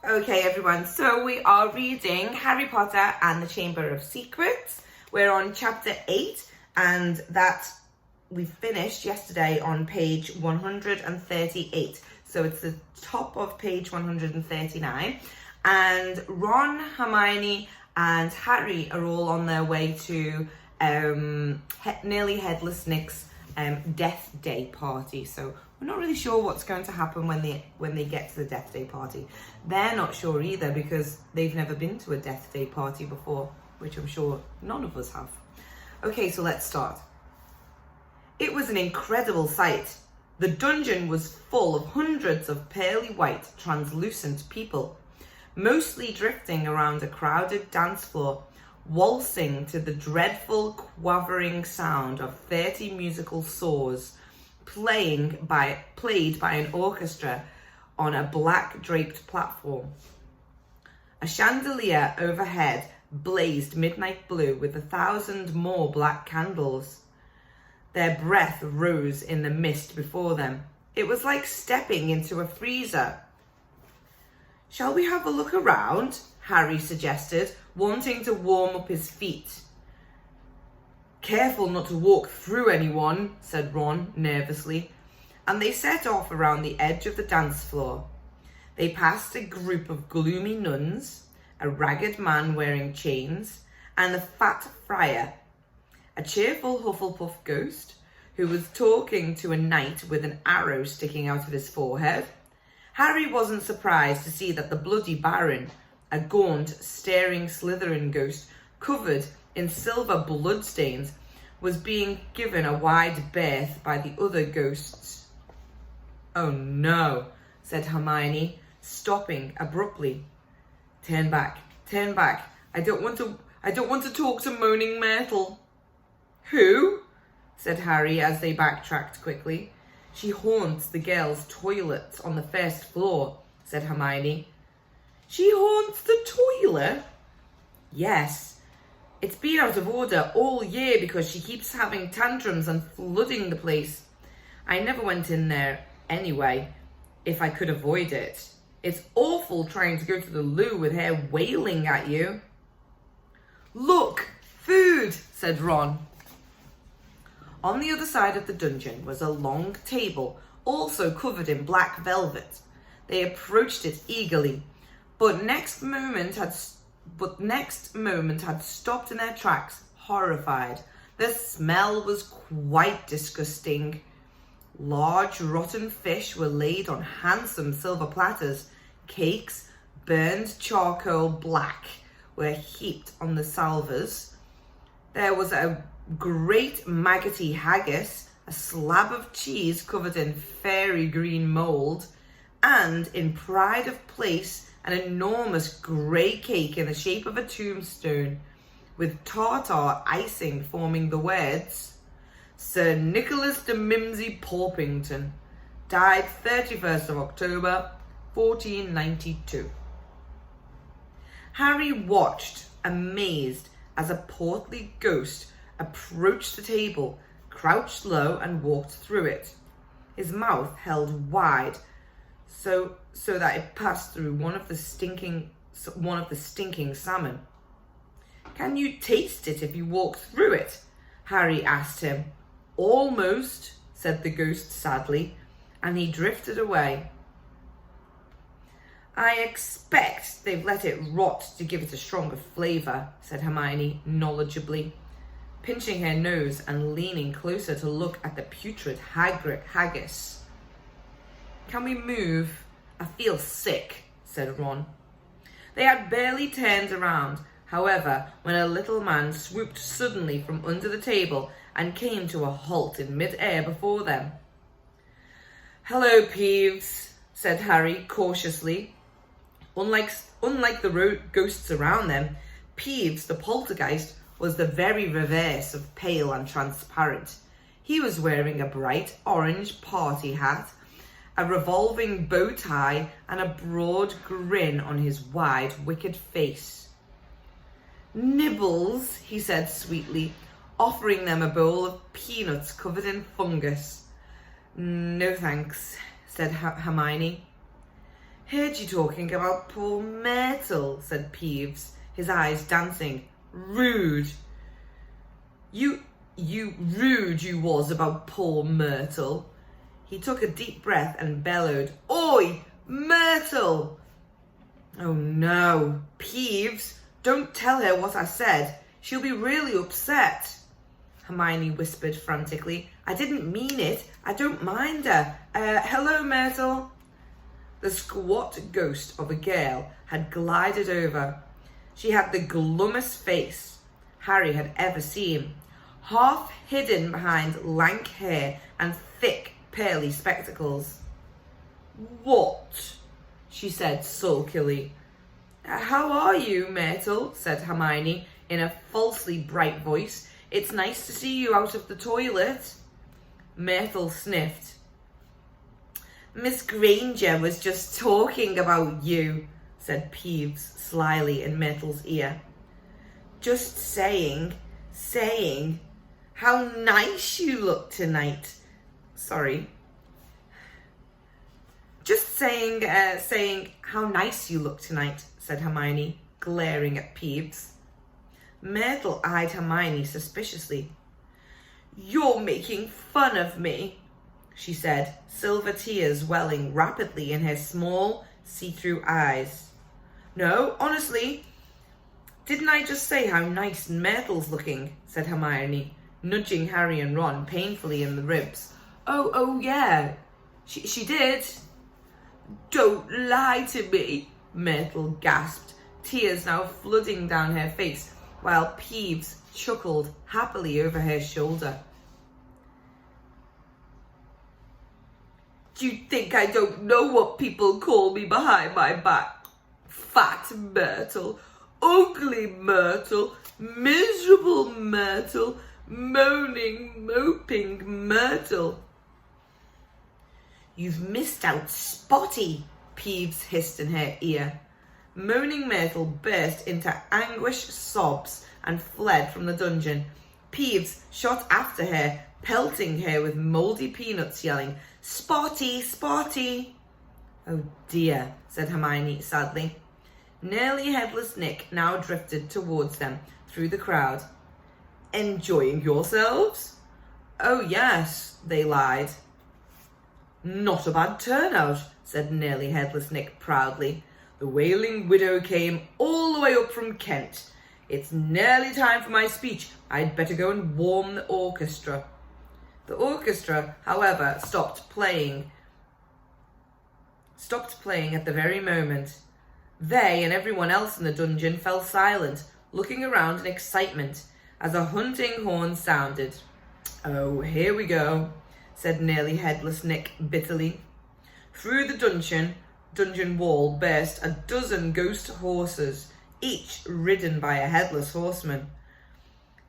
Okay, everyone, so we are reading Harry Potter and the Chamber of Secrets. We're on chapter 8, and that we finished yesterday on page 138. So it's the top of page 139. And Ron, Hermione, and Harry are all on their way to Nearly Headless Nick's Death Day party. So we're not really sure what's going to happen when they get to the Death Day party. They're not sure either because they've never been to a Death Day party before, which I'm sure none of us have. Okay, so let's start. It was an incredible sight. The dungeon was full of hundreds of pearly white, translucent people, mostly drifting around a crowded dance floor, waltzing to the dreadful quavering sound of 30 musical saws played by an orchestra on a black draped platform. A chandelier overhead blazed midnight blue with 1,000 more black candles. Their breath rose in the mist before them. It was like stepping into a freezer. "Shall we have a look around?" Harry suggested, wanting to warm up his feet. "Careful not to walk through anyone," said Ron nervously, and they set off around the edge of the dance floor. They passed a group of gloomy nuns, a ragged man wearing chains, and a fat friar, a cheerful Hufflepuff ghost who was talking to a knight with an arrow sticking out of his forehead. Harry wasn't surprised to see that the Bloody Baron, a gaunt, staring Slytherin ghost covered in silver bloodstains, was being given a wide berth by the other ghosts. "Oh no," said Hermione, stopping abruptly. Turn back. I don't want to talk to Moaning Myrtle." "Who?" said Harry as they backtracked quickly. "She haunts the girls' toilets on the first floor," said Hermione. "She haunts the toilet?" "Yes. It's been out of order all year because she keeps having tantrums and flooding the place. I never went in there anyway, if I could avoid it. It's awful trying to go to the loo with her wailing at you." "Look, food," said Ron. On the other side of the dungeon was a long table, also covered in black velvet. They approached it eagerly, but next moment had stopped in their tracks, horrified. The smell was quite disgusting. Large rotten fish were laid on handsome silver platters. Cakes, burned charcoal black, were heaped on the salvers. There was a great maggoty haggis, a slab of cheese covered in fairy green mould, and in pride of place, an enormous grey cake in the shape of a tombstone, with tartar icing forming the words, "Sir Nicholas de Mimsy Porpington, died 31st of October, 1492. Harry watched, amazed, as a portly ghost approached the table, crouched low and walked through it, his mouth held wide so that it passed through one of the stinking salmon. "Can you taste it if you walk through it?" Harry asked him. "Almost," said the ghost sadly, and he drifted away. "I expect they've let it rot to give it a stronger flavour," said Hermione knowledgeably, pinching her nose and leaning closer to look at the putrid haggis. "Can we move? I feel sick," said Ron. They had barely turned around, however, when a little man swooped suddenly from under the table and came to a halt in mid-air before them. "Hello, Peeves," said Harry cautiously. Unlike the ghosts around them, Peeves the poltergeist was the very reverse of pale and transparent. He was wearing a bright orange party hat, a revolving bow tie, and a broad grin on his wide, wicked face. "Nibbles," he said sweetly, offering them a bowl of peanuts covered in fungus. "No thanks," said Hermione. Heard you talking about poor Myrtle, said Peeves, his eyes dancing. Rude. You rude you was about poor Myrtle. He took a deep breath and bellowed, Oi, Myrtle! Oh no, Peeves, don't tell her what I said. She'll be really upset. Hermione whispered frantically. I didn't mean it. I don't mind her. Hello, Myrtle. The squat ghost of a girl had glided over. She had the glummest face Harry had ever seen, half hidden behind lank hair and thick, pearly spectacles. What? She said sulkily. How are you, Myrtle? Said Hermione in a falsely bright voice. It's nice to see you out of the toilet. Myrtle sniffed. Miss Granger was just talking about you, said Peeves slyly in Myrtle's ear. Just saying how nice you look tonight. Sorry. Just saying how nice you look tonight, said Hermione, glaring at Peeves. Myrtle eyed Hermione suspiciously. You're making fun of me, she said, silver tears welling rapidly in her small, see-through eyes. No, honestly. Didn't I just say how nice Myrtle's looking, said Hermione, nudging Harry and Ron painfully in the ribs. Oh, yeah. She did. Don't lie to me, Myrtle gasped, tears now flooding down her face, while Peeves chuckled happily over her shoulder. Do you think I don't know what people call me behind my back? Fat Myrtle, ugly Myrtle, miserable Myrtle, moaning, moping Myrtle. You've missed out Spotty, Peeves hissed in her ear. Moaning Myrtle burst into anguished sobs and fled from the dungeon. Peeves shot after her, pelting her with mouldy peanuts, yelling, Spotty, Spotty! Oh dear, said Hermione sadly. Nearly headless Nick now drifted towards them through the crowd. Enjoying yourselves? Oh yes, they lied. Not a bad turnout, said Nearly Headless Nick proudly. The Wailing Widow came all the way up from Kent. It's nearly time for my speech. I'd better go and warm the orchestra. The orchestra, however, stopped playing at the very moment. They and everyone else in the dungeon fell silent, looking around in excitement as a hunting horn sounded. Oh, here we go, said Nearly Headless Nick bitterly. Through the dungeon wall burst a dozen ghost horses, each ridden by a headless horseman.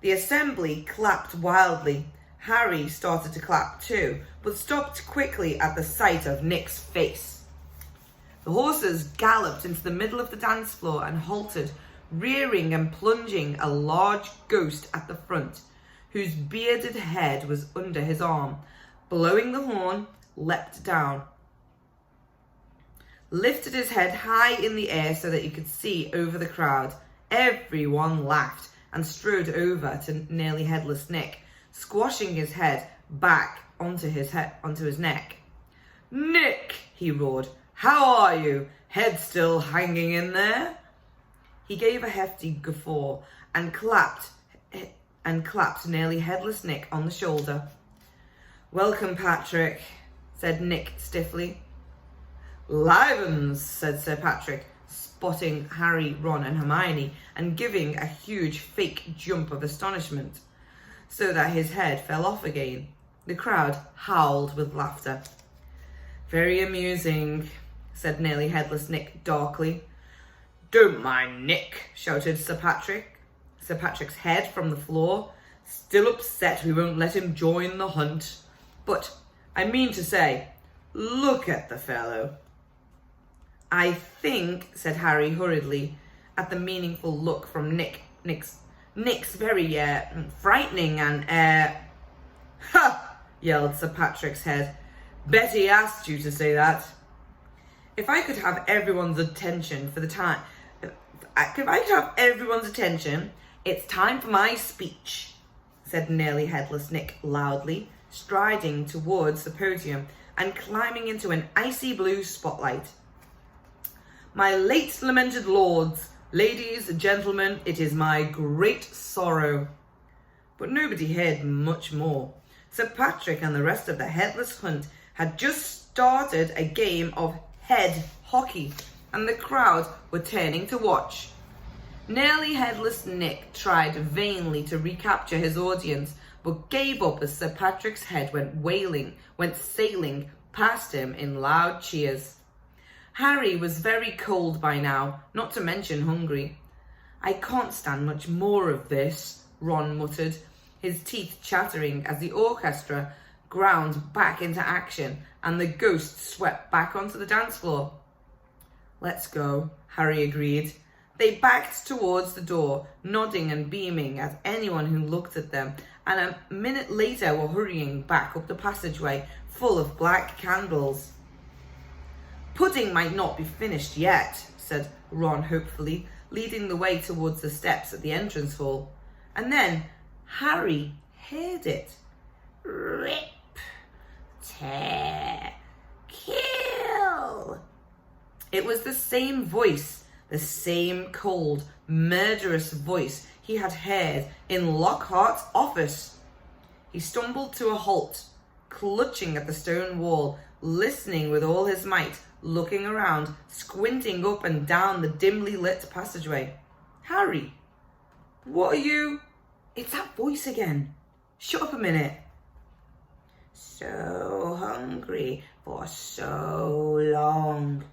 The assembly clapped wildly. Harry started to clap too, but stopped quickly at the sight of Nick's face. The horses galloped into the middle of the dance floor and halted, rearing and plunging a large ghost at the front, whose bearded head was under his arm. Blowing the horn, leapt down, lifted his head high in the air so that he could see over the crowd. Everyone laughed and strode over to Nearly Headless Nick, squashing his head back onto his neck. Nick, he roared, how are you? Head still hanging in there? He gave a hefty guffaw and clapped Nearly Headless Nick on the shoulder. Welcome, Patrick, said Nick stiffly. Livens, said Sir Patrick, spotting Harry, Ron and Hermione and giving a huge fake jump of astonishment, so that his head fell off again. The crowd howled with laughter. Very amusing, said Nearly Headless Nick darkly. Don't mind Nick, shouted Sir Patrick. Sir Patrick's head from the floor. Still upset we won't let him join the hunt. But, I mean to say, look at the fellow. I think, said Harry hurriedly, at the meaningful look from Nick. Nick's very, frightening and, Ha! Yelled Sir Patrick's head. Betty asked you to say that. If I could have everyone's attention for the time, if I could have everyone's attention, it's time for my speech, said Nearly Headless Nick loudly, striding towards the podium and climbing into an icy blue spotlight. My late lamented lords, ladies, gentlemen, it is my great sorrow. But nobody heard much more. Sir Patrick and the rest of the Headless Hunt had just started a game of head hockey, and the crowd were turning to watch. Nearly Headless Nick tried vainly to recapture his audience, but gave up as Sir Patrick's head went sailing past him in loud cheers. Harry was very cold by now, not to mention hungry. I can't stand much more of this, Ron muttered, his teeth chattering as the orchestra ground back into action and the ghosts swept back onto the dance floor. Let's go, Harry agreed. They backed towards the door, nodding and beaming at anyone who looked at them, and a minute later were hurrying back up the passageway full of black candles. Pudding might not be finished yet, said Ron hopefully, leading the way towards the steps at the entrance hall. And then Harry heard it. Rip, tear, kill. It was the same voice, the same cold, murderous voice he had heard in Lockhart's office. He stumbled to a halt, clutching at the stone wall, listening with all his might, looking around, squinting up and down the dimly lit passageway. Harry, what are you? It's that voice again. Shut up a minute. So hungry for so long.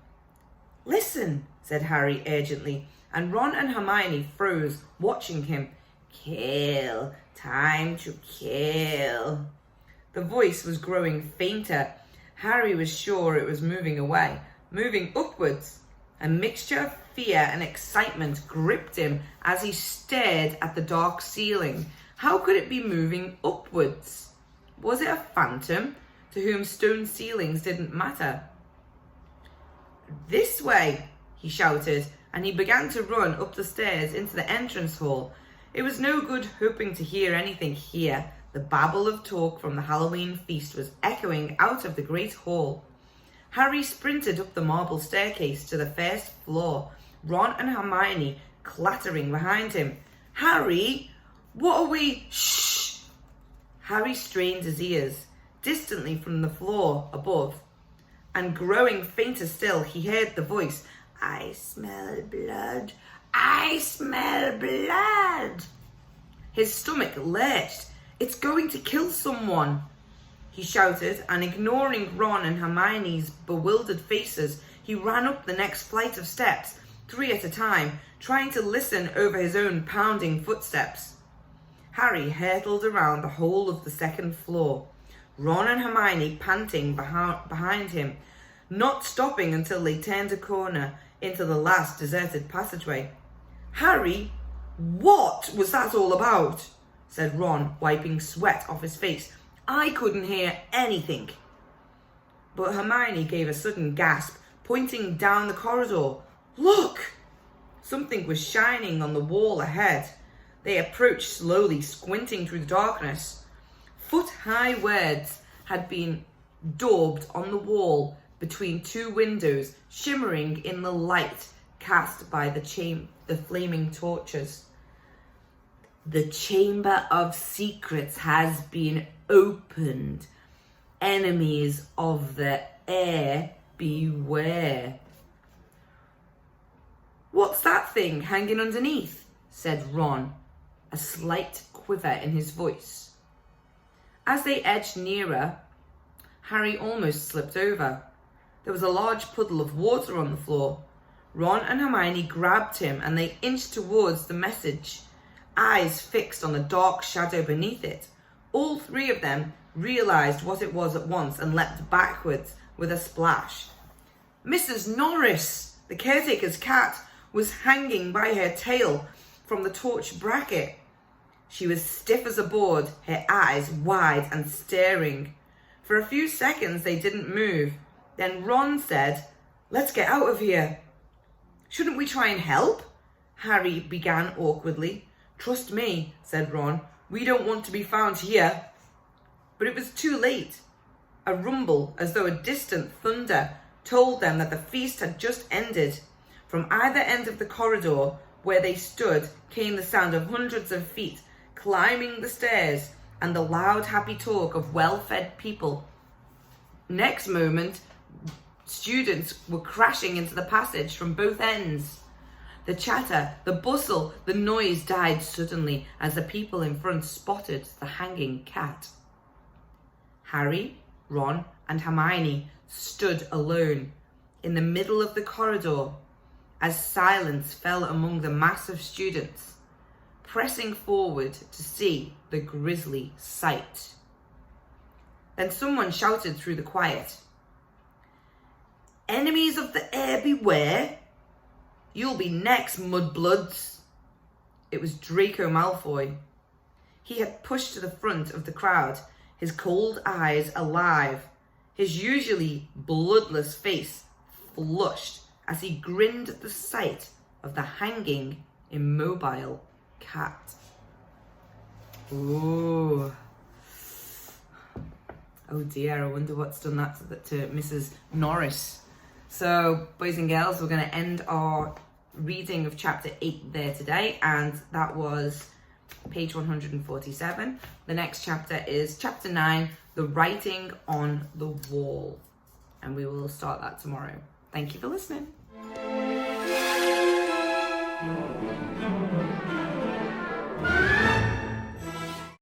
Listen, said Harry urgently, and Ron and Hermione froze, watching him. Kill, time to kill. The voice was growing fainter. Harry was sure it was moving away, moving upwards. A mixture of fear and excitement gripped him as he stared at the dark ceiling. How could it be moving upwards? Was it a phantom to whom stone ceilings didn't matter? This way, he shouted, and he began to run up the stairs into the entrance hall. It was no good hoping to hear anything here. The babble of talk from the Halloween feast was echoing out of the great hall. Harry sprinted up the marble staircase to the first floor, Ron and Hermione clattering behind him. Harry, what are we? Shh! Harry strained his ears, distantly from the floor above, and growing fainter still, he heard the voice. I smell blood. I smell blood. His stomach lurched. It's going to kill someone, he shouted, and ignoring Ron and Hermione's bewildered faces, he ran up the next flight of steps, 3 at a time, trying to listen over his own pounding footsteps. Harry hurtled around the whole of the second floor, Ron and Hermione panting behind him, not stopping until they turned a corner into the last deserted passageway. Harry, what was that all about? Said Ron, wiping sweat off his face. I couldn't hear anything. But Hermione gave a sudden gasp, pointing down the corridor. Look! Something was shining on the wall ahead. They approached slowly, squinting through the darkness. Foot-high words had been daubed on the wall between 2 windows, shimmering in the light cast by the flaming torches. The Chamber of Secrets has been opened. Enemies of the air, beware. What's that thing hanging underneath? Said Ron, a slight quiver in his voice. As they edged nearer, Harry almost slipped over. There was a large puddle of water on the floor. Ron and Hermione grabbed him and they inched towards the message, eyes fixed on the dark shadow beneath it. All 3 of them realised what it was at once and leapt backwards with a splash. Mrs. Norris, the caretaker's cat, was hanging by her tail from the torch bracket. She was stiff as a board, her eyes wide and staring. For a few seconds they didn't move. Then Ron said, Let's get out of here. Shouldn't we try and help? Harry began awkwardly. Trust me, said Ron. We don't want to be found here. But it was too late. A rumble, as though a distant thunder, told them that the feast had just ended. From either end of the corridor where they stood came the sound of hundreds of feet climbing the stairs and the loud, happy talk of well-fed people. Next moment, students were crashing into the passage from both ends. The chatter, the bustle, the noise died suddenly as the people in front spotted the hanging cat. Harry, Ron, and Hermione stood alone in the middle of the corridor as silence fell among the mass of students, pressing forward to see the grisly sight. Then someone shouted through the quiet, Enemies of the air beware! You'll be next, mudbloods! It was Draco Malfoy. He had pushed to the front of the crowd, his cold eyes alive, his usually bloodless face flushed as he grinned at the sight of the hanging, immobile cat. Ooh. Oh dear, I wonder what's done that to Mrs. Norris. So, boys and girls, we're going to end our reading of chapter 8 there today, and that was page 147. The next chapter is chapter 9, The Writing on the Wall, and we will start that tomorrow. Thank you for listening.